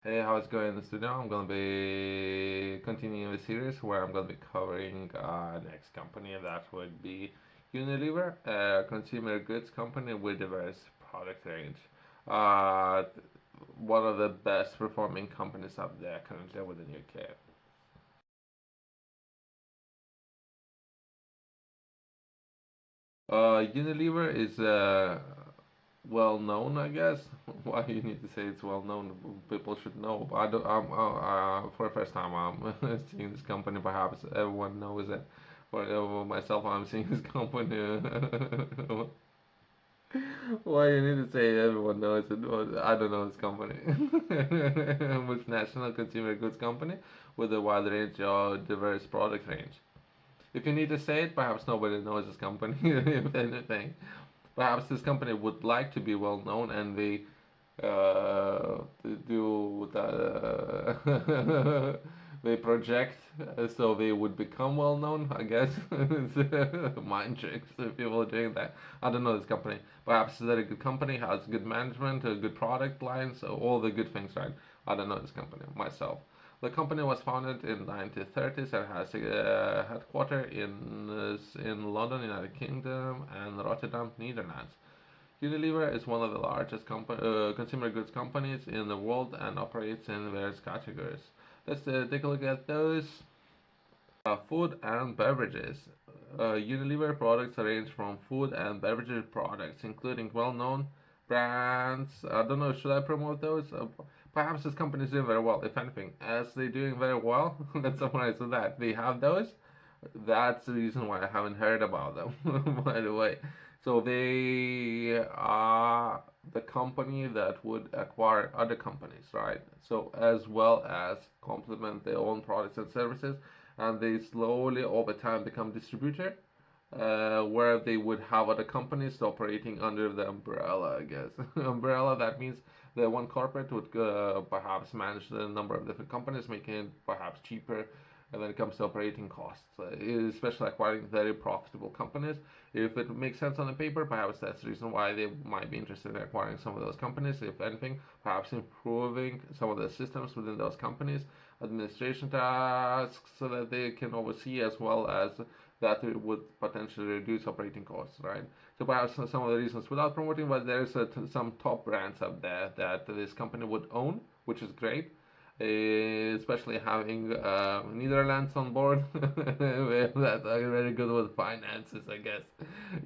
Hey, how's it going in the studio? I'm gonna be continuing the series where I'm gonna be covering next company that would be Unilever, a consumer goods company with diverse product range. Uh, One of the best performing companies up there currently within UK. Unilever is well known, I guess. Why you need to say it's well known? People should know. I don't. For the first time, I'm seeing this company. Perhaps everyone knows it. For myself, I'm seeing this company. Why you need to say everyone knows it? Well, I don't know this company. Multinational consumer goods company with a wide range of diverse product range. If you need to say it, perhaps nobody knows this company, if anything. Perhaps this company would like to be well known and they do the they project so they would become well known. I guess it's mind tricks if people are doing that. I don't know this company. Perhaps it's a very good company, has good management, a good product line, so all the good things, right? I don't know this company myself. The company was founded in 1930s and has a headquarters in London, United Kingdom, and Rotterdam, Netherlands. Unilever is one of the largest consumer goods companies in the world and operates in various categories. Let's take a look at those. Food and beverages. Unilever products range from food and beverage products, including well-known brands. I don't know, should I promote those? Perhaps this company is doing very well, if anything. As they're doing very well, let's summarize with that. They have those. That's the reason why I haven't heard about them, by the way. So they are the company that would acquire other companies, right? So as well as complement their own products and services, and they slowly over time become distributor, where they would have other companies operating under the umbrella, I guess. Umbrella, that means the one corporate would perhaps manage the number of different companies, making it perhaps cheaper when it comes to operating costs, especially acquiring very profitable companies. If it makes sense on the paper, perhaps that's the reason why they might be interested in acquiring some of those companies. If anything, perhaps improving some of the systems within those companies, administration tasks, so that they can oversee, as well as that it would potentially reduce operating costs, right? So perhaps some of the reasons, without promoting, but there's some top brands up there that this company would own, which is great, especially having Netherlands on board. That are very good with finances, I guess.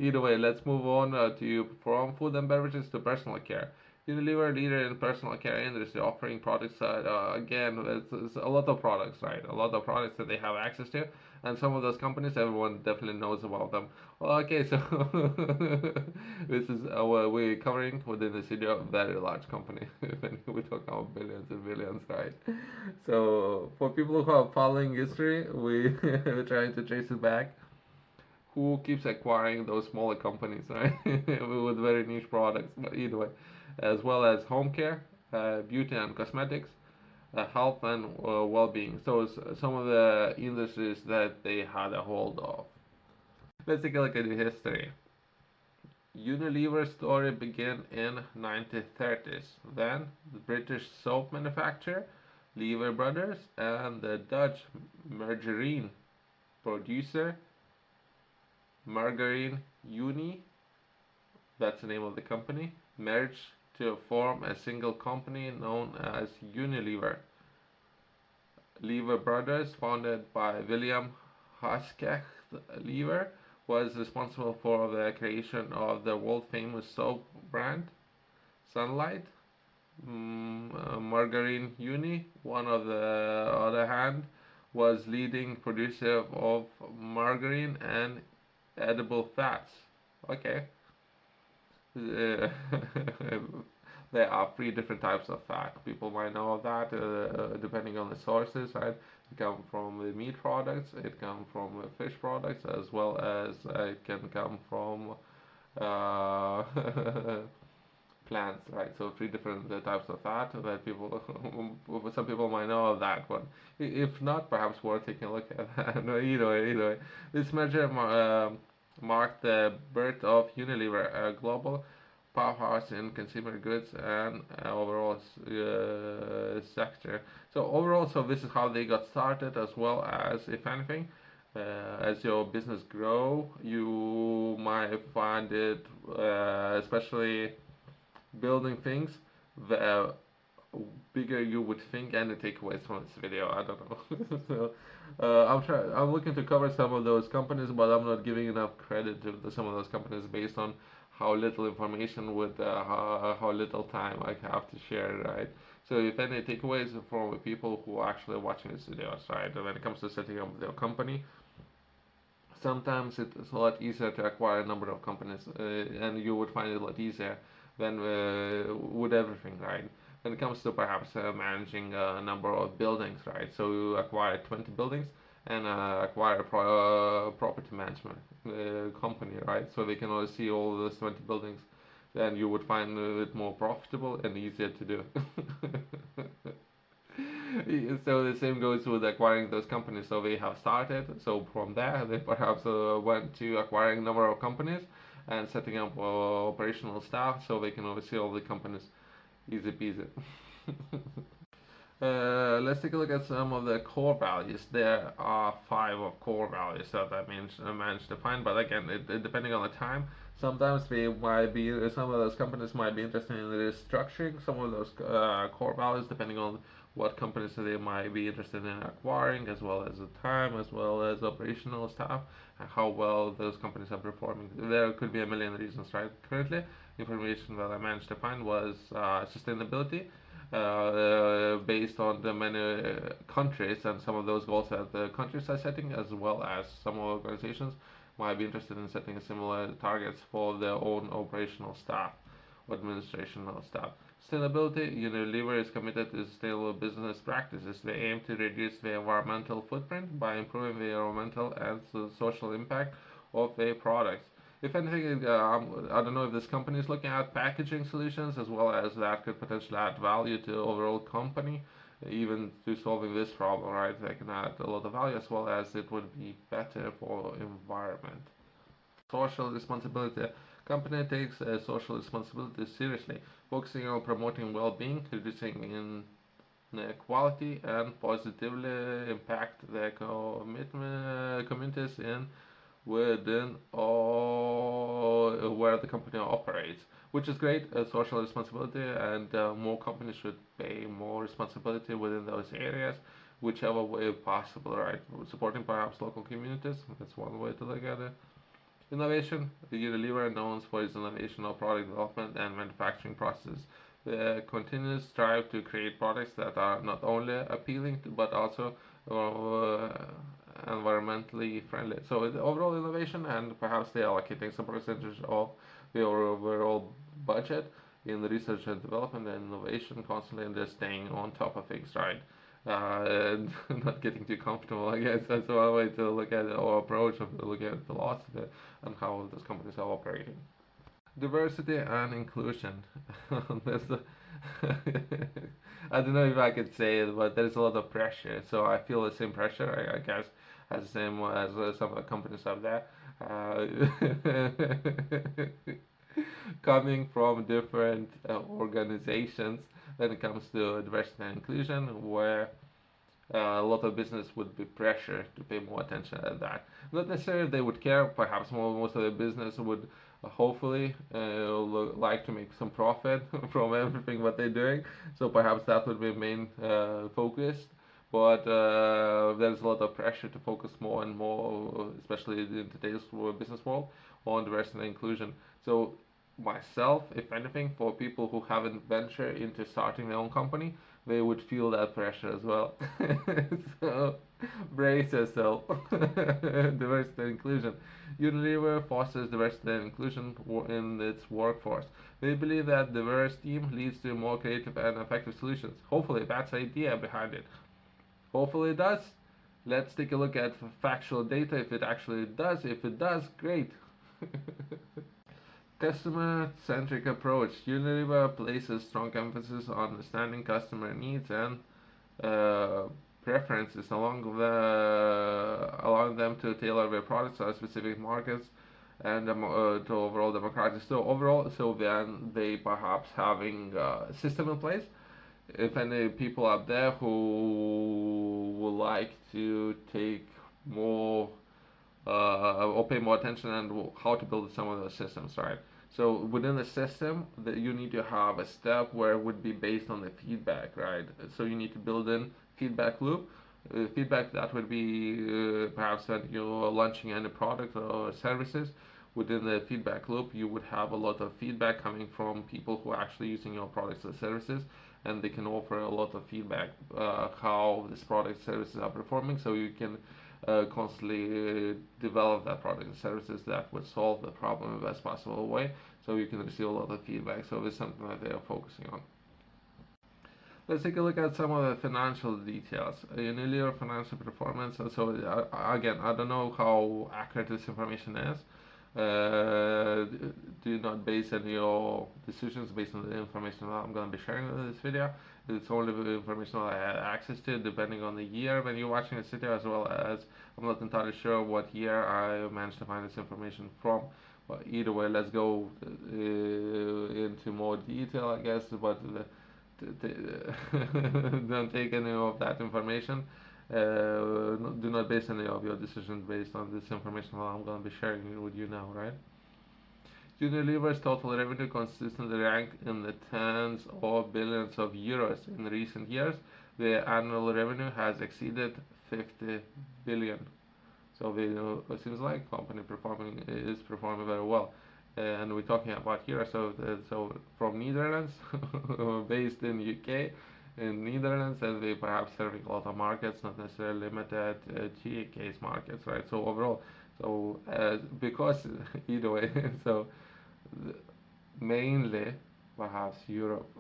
Either way, let's move on to from food and beverages to personal care. Unilever, leader in personal care industry, offering products. Again, it's a lot of products, right? A lot of products that they have access to, and some of those companies, everyone definitely knows about them. Well, okay, so this is what we're covering within the city of a very large company. When we talk about billions and billions, right? So for people who are following history, we're trying to trace it back. Who keeps acquiring those smaller companies, right? With very niche products, but either way, as well as home care, beauty and cosmetics, health and well-being. So some of the industries that they had a hold of. Let's take a look at the history. Unilever story began in 1930s. Then the British soap manufacturer Lever Brothers and the Dutch margarine producer Margarine Unie, that's the name of the company, merged to form a single company known as Unilever. Lever Brothers, founded by William Huskecht Lever, was responsible for the creation of the world famous soap brand Sunlight. Margarine Uni, one of the other hand, was leading producer of margarine and edible fats. Okay. Uh, there are three different types of fat. People might know of that depending on the sources, right? It come from the meat products, it come from the fish products, as well as it can come from uh, plants, right? So three different types of fat that people, some people might know of that one. If not, perhaps worth taking a look at that. No, either way. This merger marked the birth of Unilever, a global powerhouse in consumer goods and overall sector. So overall, so this is how they got started, as well as, if anything, as your business grow, you might find it, especially building things, the bigger you would think. Any takeaways from this video? I don't know. So I'm looking to cover some of those companies, but I'm not giving enough credit to some of those companies based on how little information with how little time I have to share, right? So if any takeaways from the people who are actually watching this video, right, when it comes to setting up their company, sometimes it's a lot easier to acquire a number of companies, and you would find it a lot easier than with everything, right? When it comes to perhaps managing a number of buildings, right? So you acquire 20 buildings and acquire a property management company, right? So they can oversee all those 20 buildings. Then you would find it more profitable and easier to do. So the same goes with acquiring those companies. So they have started. So from there, they perhaps went to acquiring a number of companies and setting up operational staff so they can oversee all the companies. Easy peasy. Let's take a look at some of the core values. There are 5 of core values that I managed to find, but again, depending on the time, sometimes they might be, some of those companies might be interested in restructuring some of those core values, depending on what companies they might be interested in acquiring, as well as the time, as well as operational staff, and how well those companies are performing. There could be a million reasons, right? Currently, information that I managed to find was sustainability, based on the many countries and some of those goals that the countries are setting, as well as some organizations might be interested in setting similar targets for their own operational staff or administrational staff. Sustainability: Unilever is committed to sustainable business practices. They aim to reduce the environmental footprint by improving the environmental and social impact of their products. If anything, I don't know if this company is looking at packaging solutions, as well as that could potentially add value to the overall company, even to solving this problem, right? They can add a lot of value, as well as it would be better for environment. Social responsibility. Company takes social responsibility seriously, focusing on promoting well-being, reducing inequality, and positively impact their communities in within all where the company operates, which is great. Social responsibility, and more companies should pay more responsibility within those areas, whichever way possible, right? Supporting perhaps local communities, that's one way to look at it. Innovation: Unilever is known for its innovation of product development and manufacturing processes. The continuous strive to create products that are not only appealing but also environmentally friendly. So the overall innovation, and perhaps they are allocating some percentage of the overall budget in the research and development and innovation constantly, and they're staying on top of things, right? And not getting too comfortable. I guess that's one way to look at it, or approach of looking at philosophy and how those companies are operating. Diversity and inclusion. There's a I don't know if I could say it, but there's a lot of pressure. So I feel the same pressure, I guess, as the same as some of the companies out there. Coming from different organizations when it comes to diversity and inclusion, where a lot of business would be pressured to pay more attention at that. Not necessarily they would care. Perhaps most of the business would hopefully like to make some profit from everything what they're doing. So perhaps that would be main focus. But there's a lot of pressure to focus more and more, especially in today's business world, on diversity and inclusion. So myself, if anything, for people who haven't ventured into starting their own company, they would feel that pressure as well. So brace yourself. Diversity and inclusion. Unilever fosters diversity and inclusion in its workforce. They believe that diverse team leads to more creative and effective solutions. Hopefully, that's the idea behind it. Hopefully, it does. Let's take a look at factual data. If it actually does, if it does, great. Customer-centric approach. Unilever places strong emphasis on understanding customer needs and preferences, allowing them to tailor their products to specific markets and to overall democratic. So overall, so then they perhaps having a system in place. If any people out there who would like to take more or pay more attention on how to build some of those systems, right? So within the system, that you need to have a step where it would be based on the feedback, right? So you need to build in feedback loop. Feedback that would be perhaps when you're launching any product or services. Within the feedback loop, you would have a lot of feedback coming from people who are actually using your products or services, and they can offer a lot of feedback how this product services are performing, so you can constantly develop that product and services that would solve the problem in the best possible way. So you can receive a lot of feedback. So it's something that they are focusing on. Let's take a look at some of the financial details. Unilever financial performance. So again, I don't know how accurate this information is. Do not base any your decisions based on the information that I'm going to be sharing in this video. It's only the information that I had access to, depending on the year when you're watching this video, as well as I'm not entirely sure what year I managed to find this information from. But either way, let's go into more detail, I guess. But don't take any of that information. Do not base any of your decisions based on this information that I'm going to be sharing with you now, right? Unilever's total revenue consistently ranked in the tens of billions of euros in recent years. The annual revenue has exceeded 50 billion. So it seems like company is performing very well. And we're talking about here, so from Netherlands, based in UK, in Netherlands, and they perhaps serving a lot of markets, not necessarily limited to UK's markets, right? So overall, so because either way, so mainly perhaps Europe,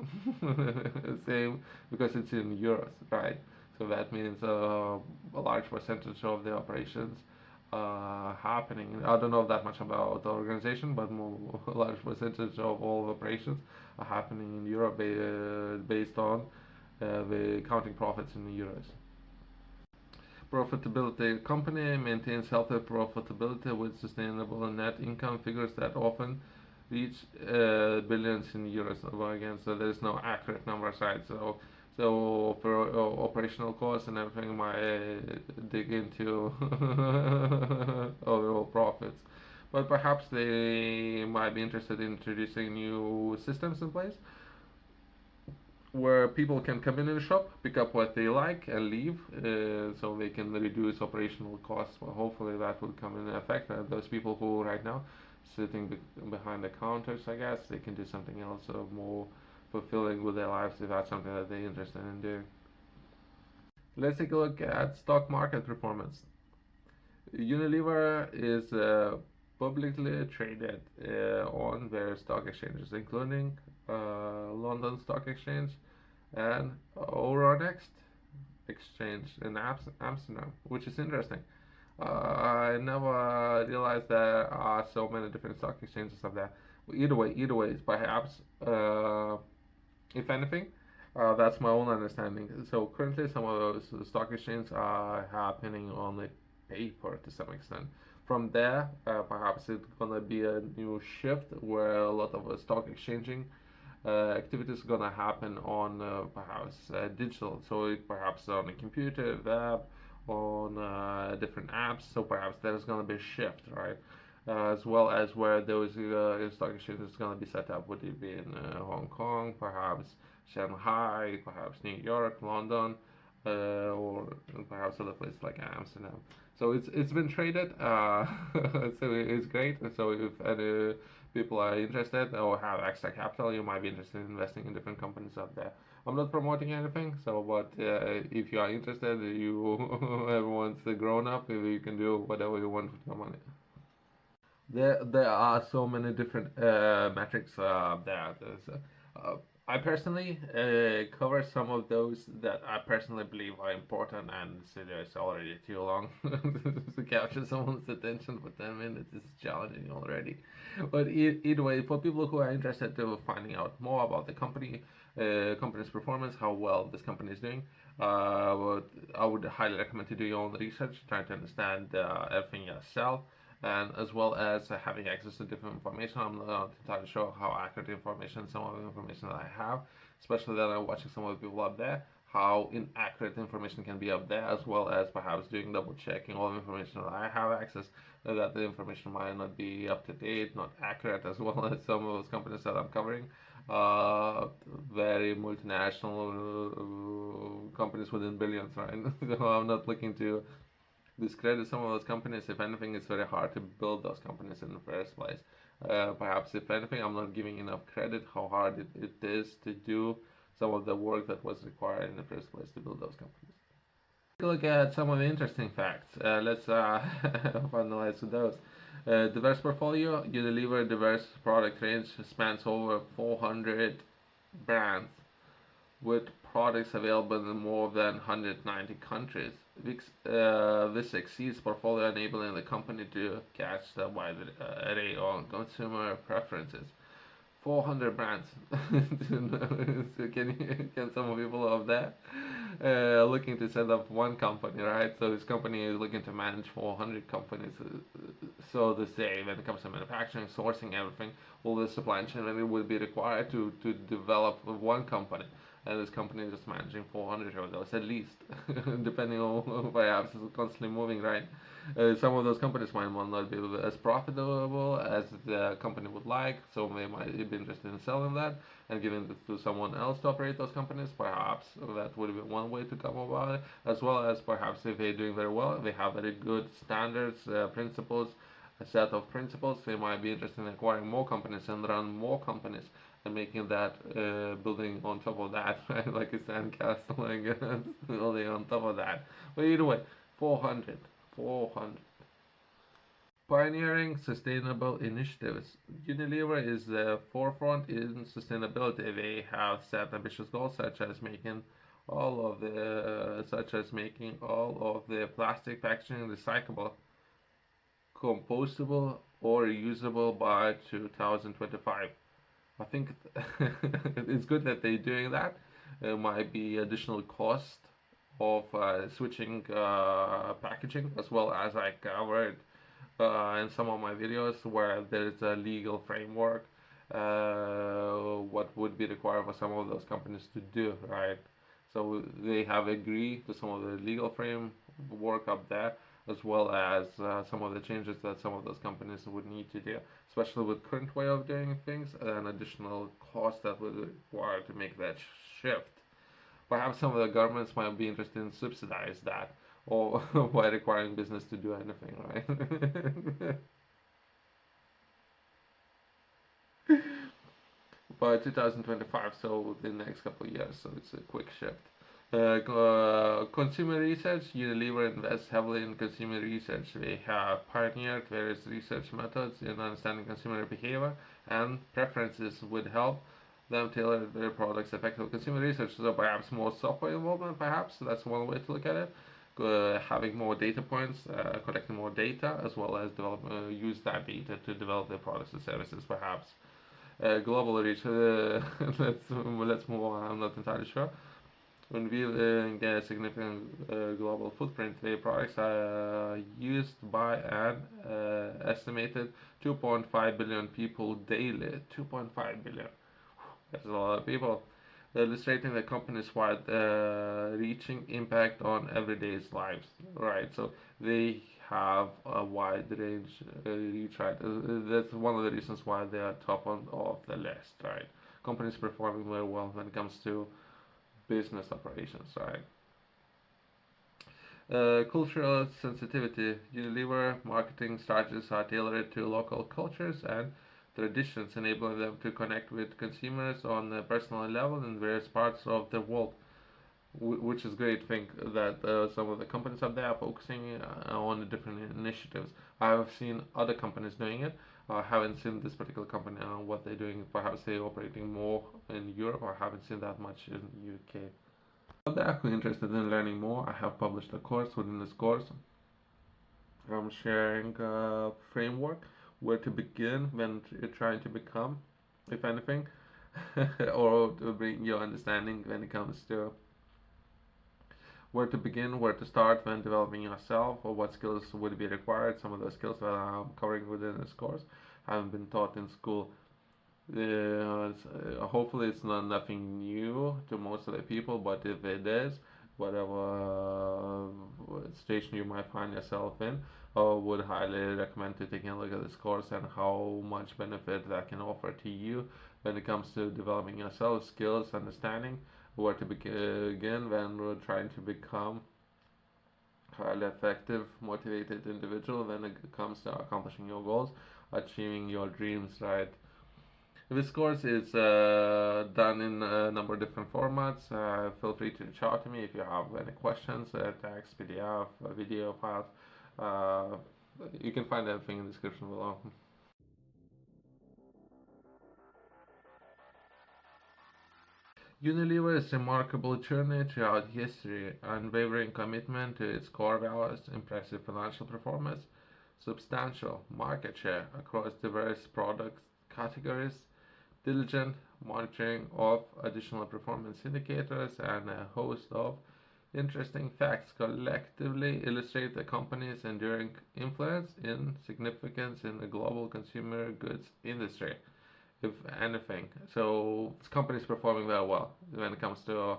same because it's in euros, right? So that means a large percentage of the operations happening. I don't know that much about the organization, but more, a large percentage of all operations are happening in Europe based on the counting profits in euros. Profitability. Company maintains healthy profitability with sustainable net income figures that often reach billions in euros. Again, so there's no accurate numbers, right? So for operational costs and everything, might dig into overall profits. But perhaps they might be interested in introducing new systems in place where people can come in and shop, pick up what they like, and leave, so they can reduce operational costs. Well, hopefully that will come in effect. And those people who right now sitting behind the counters, I guess, they can do something else more fulfilling with their lives if that's something that they're interested in doing. Let's take a look at stock market performance. Unilever is publicly traded on various stock exchanges, including London Stock Exchange and Euronext Exchange in Amsterdam, which is interesting. I never realized there are so many different stock exchanges of that. Either way, it's perhaps, if anything, that's my own understanding. So currently, some of those stock exchanges are happening on the paper to some extent. From there, perhaps it's gonna be a new shift where a lot of stock exchanging activities gonna happen on perhaps digital. So perhaps on a computer, web, on different apps. So perhaps there's gonna be a shift, right? As well as where those stock exchanges is gonna be set up. Would it be in Hong Kong, perhaps Shanghai, perhaps New York, London, or perhaps other places like Amsterdam. So it's been traded, so it's great. So if any people are interested or have extra capital, you might be interested in investing in different companies out there. I'm not promoting anything, so but if you are interested, you everyone's a grown up, you can do whatever you want with your money. There are so many different metrics there. I personally cover some of those that I personally believe are important, and this video is already too long to capture someone's attention for 10 minutes. Is challenging already. But either way, for people who are interested in finding out more about the company's performance, how well this company is doing, I would highly recommend to do your own research, try to understand everything yourself, and as well as having access to different information. I'm not entirely sure how accurate information, some of the information that I have, especially that I'm watching some of the people up there, how inaccurate information can be up there, as well as perhaps doing double checking all the information that I have access, that the information might not be up to date, not accurate, as well as some of those companies that I'm covering. Uh, Very multinational companies within billions, right? So I'm not looking to discredit some of those companies. If anything, it's very hard to build those companies in the first place. Perhaps, if anything, I'm not giving enough credit how hard it is to do some of the work that was required in the first place to build those companies. Take a look at some of the interesting facts. Let's finalize with those. Diverse portfolio. Unilever diverse product range spans over 400 brands with products available in more than 190 countries. This exceeds portfolio, enabling the company to catch the wide array of consumer preferences. 400 brands. So can some people of that looking to set up one company, right? So this company is looking to manage 400 companies. So to say, when it comes to manufacturing, sourcing, everything, all the supply chain that it would be required to develop one company. And this company is just managing 400 of those at least, depending on perhaps it's constantly moving, right? Some of those companies might not be as profitable as the company would like, so they might be interested in selling that and giving it to someone else to operate those companies. Perhaps that would be one way to come about it, as well as perhaps if they're doing very well, they have very good standards, principles, a set of principles. They might be interested in acquiring more companies and run more companies and making that building on top of that, right? Like a sandcastle, I guess, building on top of that. But either way, 400. 400. Pioneering sustainable initiatives. Unilever is the forefront in sustainability. They have set ambitious goals such as making all of the plastic packaging recyclable, compostable, or reusable by 2025. I think it's good that they're doing that. There might be additional cost of switching packaging, as well as I covered in some of my videos where there's a legal framework, what would be required for some of those companies to do, right? So they have agreed to some of the legal framework up there, as well as some of the changes that some of those companies would need to do, especially with current way of doing things and additional cost that would require to make that shift. Perhaps some of the governments might be interested in subsidize that or by requiring business to do anything, right? By 2025, so the next couple of years, so it's a quick shift. Consumer research. Unilever invests heavily in consumer research. They have pioneered various research methods in understanding consumer behavior and preferences would help them tailor their products effectively. Consumer research, so perhaps more software involvement, perhaps that's one way to look at it. Having more data points, collecting more data, as well as use that data to develop their products and services, perhaps. Global reach. Let's move on. I'm not entirely sure. When we get a significant global footprint, their products are used by an estimated 2.5 billion people daily. 2.5 billion. That's a lot of people. Illustrating the company's wide reaching impact on everyday's lives. Right. So they have a wide range reach. Right. That's one of the reasons why they are top of the list. Right. Companies performing very well when it comes to business operations, right? Cultural sensitivity. Unilever marketing strategies are tailored to local cultures and traditions, enabling them to connect with consumers on a personal level in various parts of the world, which is great. Think that some of the companies out there are focusing on the different initiatives. I have seen other companies doing it. I haven't seen this particular company on what they're doing. Perhaps they're operating more in Europe. I haven't seen that much in UK. If they're actually interested in learning more, I have published a course. Within this course, I'm sharing a framework where to begin when you're trying to become, if anything, or to bring your understanding when it comes to where to begin, where to start when developing yourself, or what skills would be required. Some of the skills that I'm covering within this course haven't been taught in school. Hopefully, it's not nothing new to most of the people, but if it is, whatever station you might find yourself in, I would highly recommend to taking a look at this course and how much benefit that can offer to you when it comes to developing yourself, skills, understanding where to begin when we're trying to become highly effective, motivated individual when it comes to accomplishing your goals, achieving your dreams, right? This course is done in a number of different formats. Feel free to reach out to me if you have any questions, text, PDF, video files. Uh, you can find everything in the description below. Unilever's remarkable journey throughout history, unwavering commitment to its core values, impressive financial performance, substantial market share across diverse product categories, diligent monitoring of additional performance indicators, and a host of interesting facts collectively illustrate the company's enduring influence and significance in the global consumer goods industry, if anything. So this company is performing very well when it comes to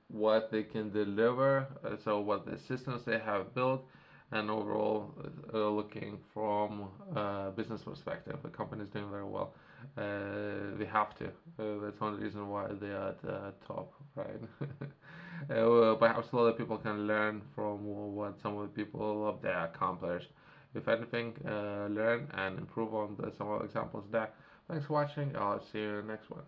what they can deliver, so what the systems they have built, and overall looking from a business perspective, the company is doing very well. They have to. That's one reason why they are at the top, right? Perhaps a lot of people can learn from what some of the people up there accomplished. If anything, learn and improve on some of the examples there. Thanks for watching. I'll see you in the next one.